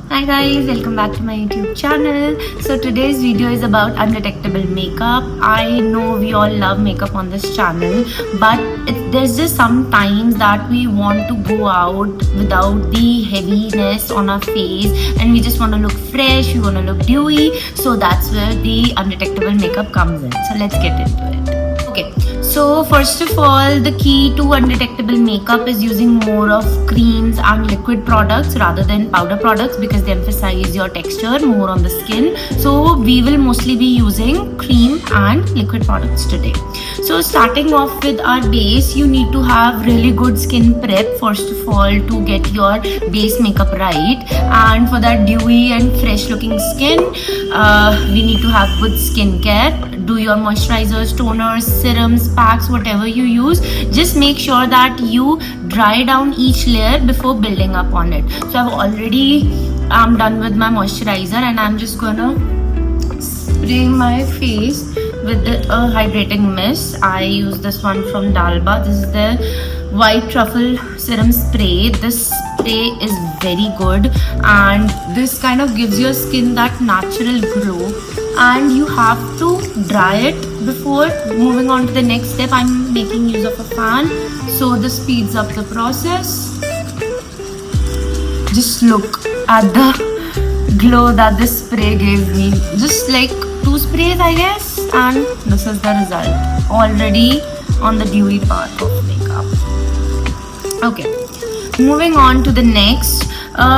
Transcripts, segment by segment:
Hi guys, welcome back to my YouTube channel. So today's video is about undetectable makeup. I know we all love makeup on this channel, but there's just sometimes that we want to go out without the heaviness on our face and we just want to look fresh, we want to look dewy. So that's where the undetectable makeup comes in. So let's get into it. Okay, so first of all, the key to undetectable makeup is using more of creams and liquid products rather than powder products because they emphasize your texture more on the skin. So we will mostly be using cream and liquid products today. So starting off with our base, you need to have really good skin prep first of all to get your base makeup right. And for that dewy and fresh looking skin, we need to have good skincare. Do your moisturizers, toners, serums, packs, whatever you use, just make sure that you dry down each layer before building up on it. So I've already done with my moisturizer and I'm just gonna spray my face with a hydrating mist. I use this one from Dalba. This is the white truffle serum spray. This spray is very good and this kind of gives your skin that natural glow, and you have to dry it before moving on to the next step. I'm making use of a fan, so this speeds up the process. Just look at the glow that this spray gave me. Just like 2 sprays I guess, and this is the result already on the dewy part of makeup. Okay, moving on to the next.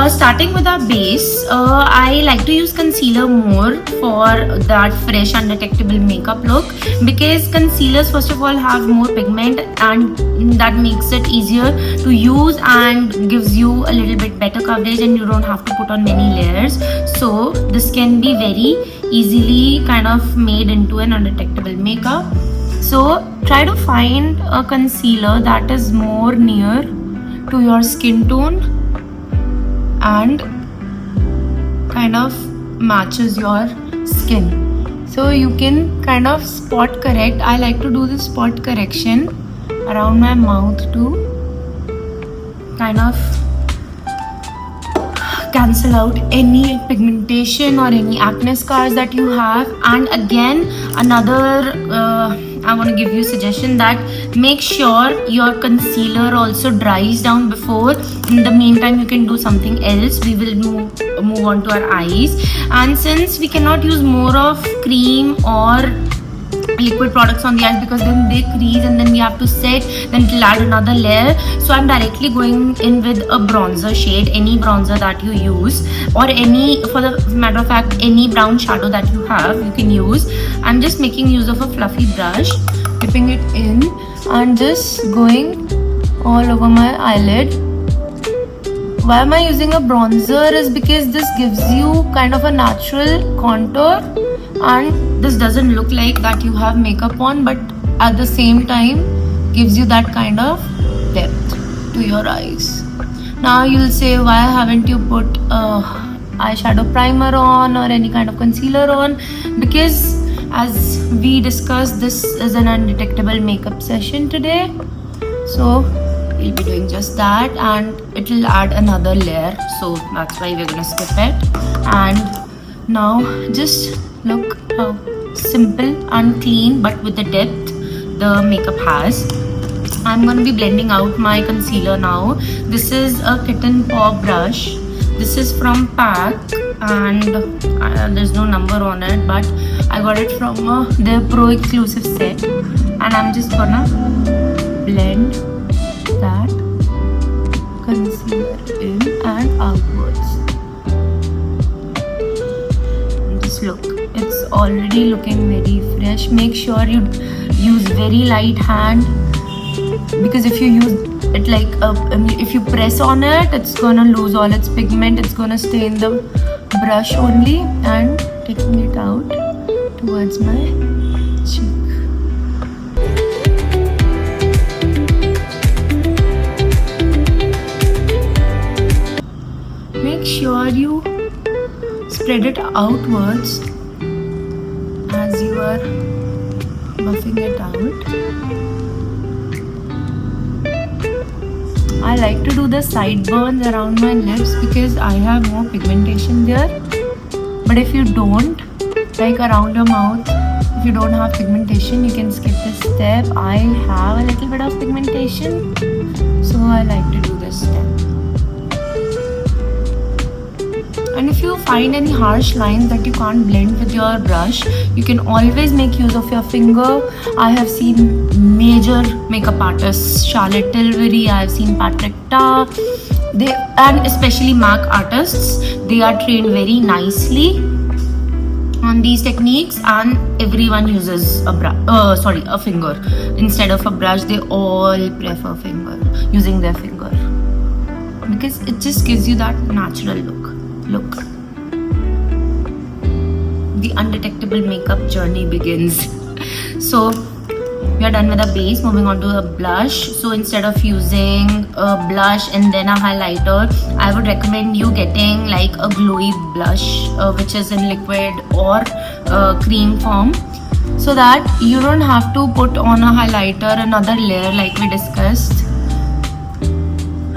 Starting with our base, I like to use concealer more for that fresh undetectable makeup look because concealers first of all have more pigment and that makes it easier to use and gives you a little bit better coverage and you don't have to put on many layers. So this can be very easily kind of made into an undetectable makeup. So try to find a concealer that is more near to your skin tone and kind of matches your skin, so you can kind of spot correct. I like to do the spot correction around my mouth to kind of cancel out any pigmentation or any acne scars that you have. And again, another I want to give you a suggestion that make sure your concealer also dries down before. In the meantime, you can do something else. We will move on to our eyes, and since we cannot use more of cream or liquid products on the eyes because then they crease and then we have to set, then it'll add another layer. So I'm directly going in with a bronzer shade, any bronzer that you use, or any, for the matter of fact, any brown shadow that you have, you can use. I'm just making use of a fluffy brush, dipping it in and just going all over my eyelid. Why am I using a bronzer is because this gives you kind of a natural contour and this doesn't look like that you have makeup on, but at the same time gives you that kind of depth to your eyes. Now you'll say, why haven't you put eyeshadow primer on or any kind of concealer on? Because as we discussed, this is an undetectable makeup session today, so we'll be doing just that and it will add another layer, so that's why we're gonna skip it. And now just look how simple and clean but with the depth the makeup has. I'm going to be blending out my concealer now. This is a kitten paw brush. This is from PAC and there's no number on it, but I got it from their pro exclusive set, and I'm just gonna blend that concealer in and outwards. Just look, it's already looking very fresh. Make sure you use very light hand because if you use it like if you press on it, it's gonna lose all its pigment. It's gonna stay in the brush only. And taking it out towards my cheek. Make sure you spread it outwards as you are buffing it out. I like to do the sideburns around my lips because I have more pigmentation there. But if you don't, like around your mouth, if you don't have pigmentation, you can skip this step. I have a little bit of pigmentation, so I like to do this step. And if you find any harsh lines that you can't blend with your brush, you can always make use of your finger. I have seen major makeup artists, Charlotte Tilbury, I have seen Patrick Ta, and especially MAC artists, they are trained very nicely on these techniques, and everyone uses a finger instead of a brush. They all prefer using their finger, because it just gives you that natural look. The undetectable makeup journey begins. So we are done with the base, moving on to a blush. So instead of using a blush and then a highlighter, I would recommend you getting like a glowy blush which is in liquid or cream form, so that you don't have to put on a highlighter another layer like we discussed.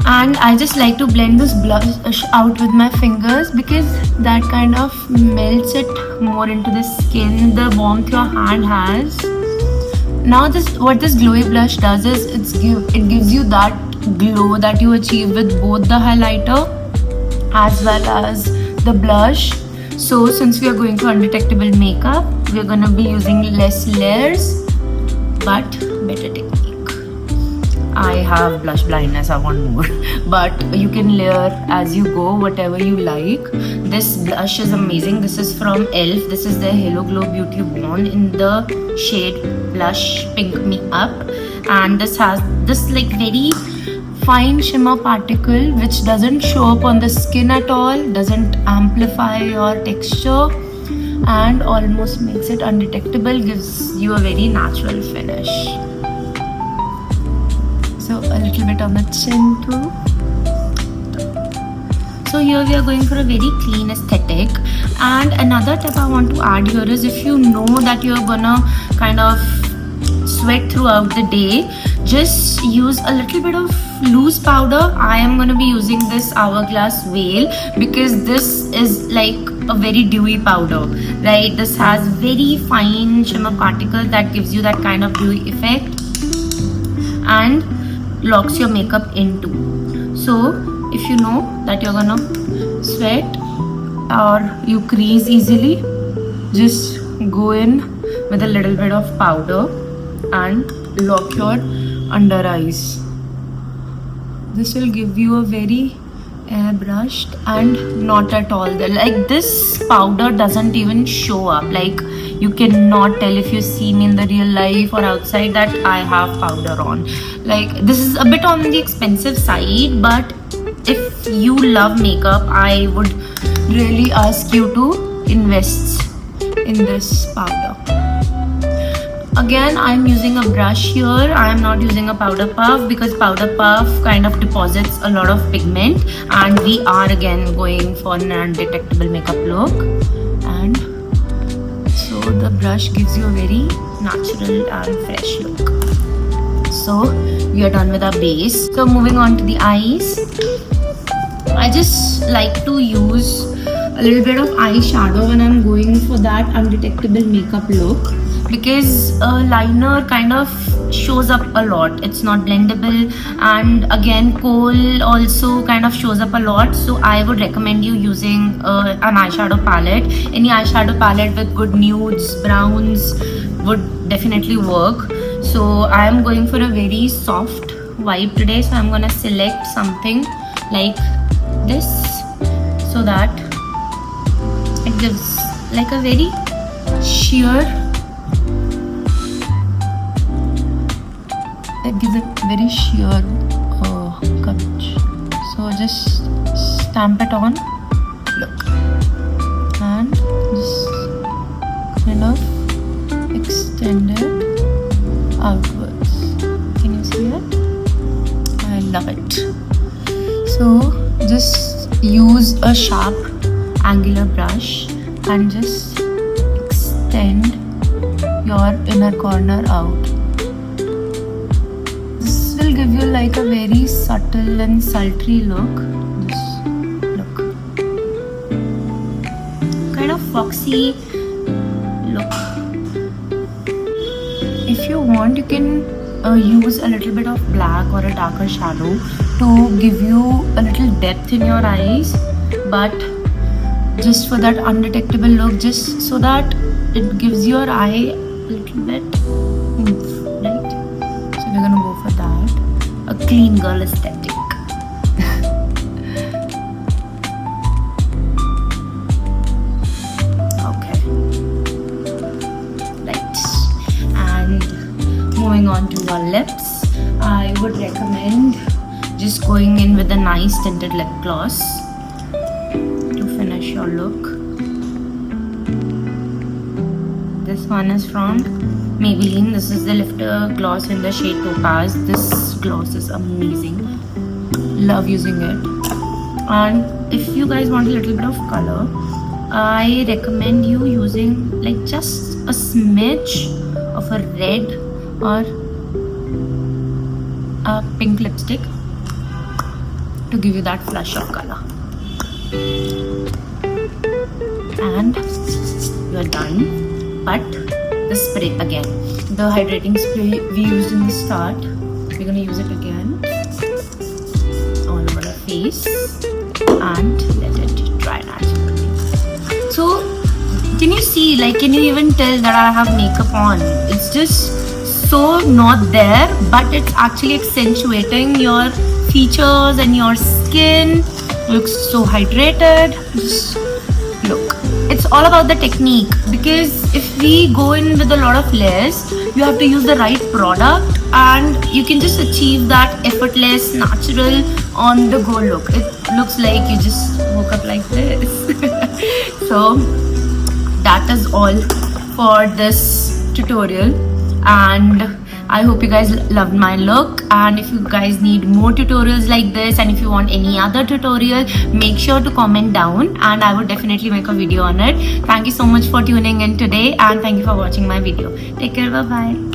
And I just like to blend this blush out with my fingers, because that kind of melts it more into the skin, the warmth your hand has. Now what this glowy blush does is it gives you that glow that you achieve with both the highlighter as well as the blush. So since we are going for undetectable makeup, we are going to be using less layers but better technique. I have blush blindness, I want more, but you can layer as you go, whatever you like. This blush is amazing. This is from ELF. This is the Halo Glow Beauty Bond in the shade Blush Pink Me Up, and this has this like very fine shimmer particle which doesn't show up on the skin at all, doesn't amplify your texture, and almost makes it undetectable, gives you a very natural finish. So a little bit on the chin too. So here we are going for a very clean aesthetic. And another tip I want to add here is, if you know that you're gonna kind of sweat throughout the day, just use a little bit of loose powder. I am gonna be using this Hourglass Veil because this is like a very dewy powder, right? This has very fine shimmer particles that gives you that kind of dewy effect and locks your makeup in too. So if you know that you're gonna sweat or you crease easily, just go in with a little bit of powder and lock your under eyes. This will give you a very airbrushed and not at all there. Like this powder doesn't even show up. Like you cannot tell if you see me in the real life or outside that I have powder on. Like this is a bit on the expensive side, but if you love makeup, I would really ask you to invest in this powder. Again, I'm using a brush here. I am not using a powder puff because powder puff kind of deposits a lot of pigment, and we are again going for an undetectable makeup look. And so the brush gives you a very natural and fresh look. So we are done with our base. So moving on to the eyes. I just like to use a little bit of eyeshadow when I'm going for that undetectable makeup look, because a liner kind of shows up a lot. It's not blendable, and again kohl also kind of shows up a lot. So I would recommend you using an eyeshadow palette. Any eyeshadow palette with good nudes, browns would definitely work. So I am going for a very soft vibe today, so I'm gonna select something like this so that it gives like a very sheer, it gives a very sheer coverage. So just stamp it on, look, and just kind of extend it outwards. Can you see it? I love it. So just use a sharp angular brush and just extend your inner corner out. This will give you you like a very subtle and sultry look, just look, kind of foxy look. If you want, you can use a little bit of black or a darker shadow to give you a little depth in your eyes, but just for that undetectable look, just so that it gives your eye a little bit oomph, right? So we're gonna go for that, a clean girl aesthetic. Okay, right. And moving on to your lips, I would recommend just going in with a nice tinted lip gloss to finish your look. This one is from Maybelline. This is the lifter gloss in the shade Topaz. This gloss is amazing. Love using it. And if you guys want a little bit of color, I recommend you using like just a smidge of a red or a pink lipstick to give you that flush of color. And you're done. But the spray again, the hydrating spray we used in the start, we're gonna use it again all over the face and let it dry naturally. So can you see, like, can you even tell that I have makeup on? It's just so not there, but it's actually accentuating your features and your skin looks so hydrated. Just look, it's all about the technique, because if we go in with a lot of layers, you have to use the right product and you can just achieve that effortless, natural, on the go look. It looks like you just woke up like this. So that is all for this tutorial, and I hope you guys loved my look. And if you guys need more tutorials like this, and if you want any other tutorial, make sure to comment down and I would definitely make a video on it. Thank you so much for tuning in today, and thank you for watching my video. Take care, bye bye.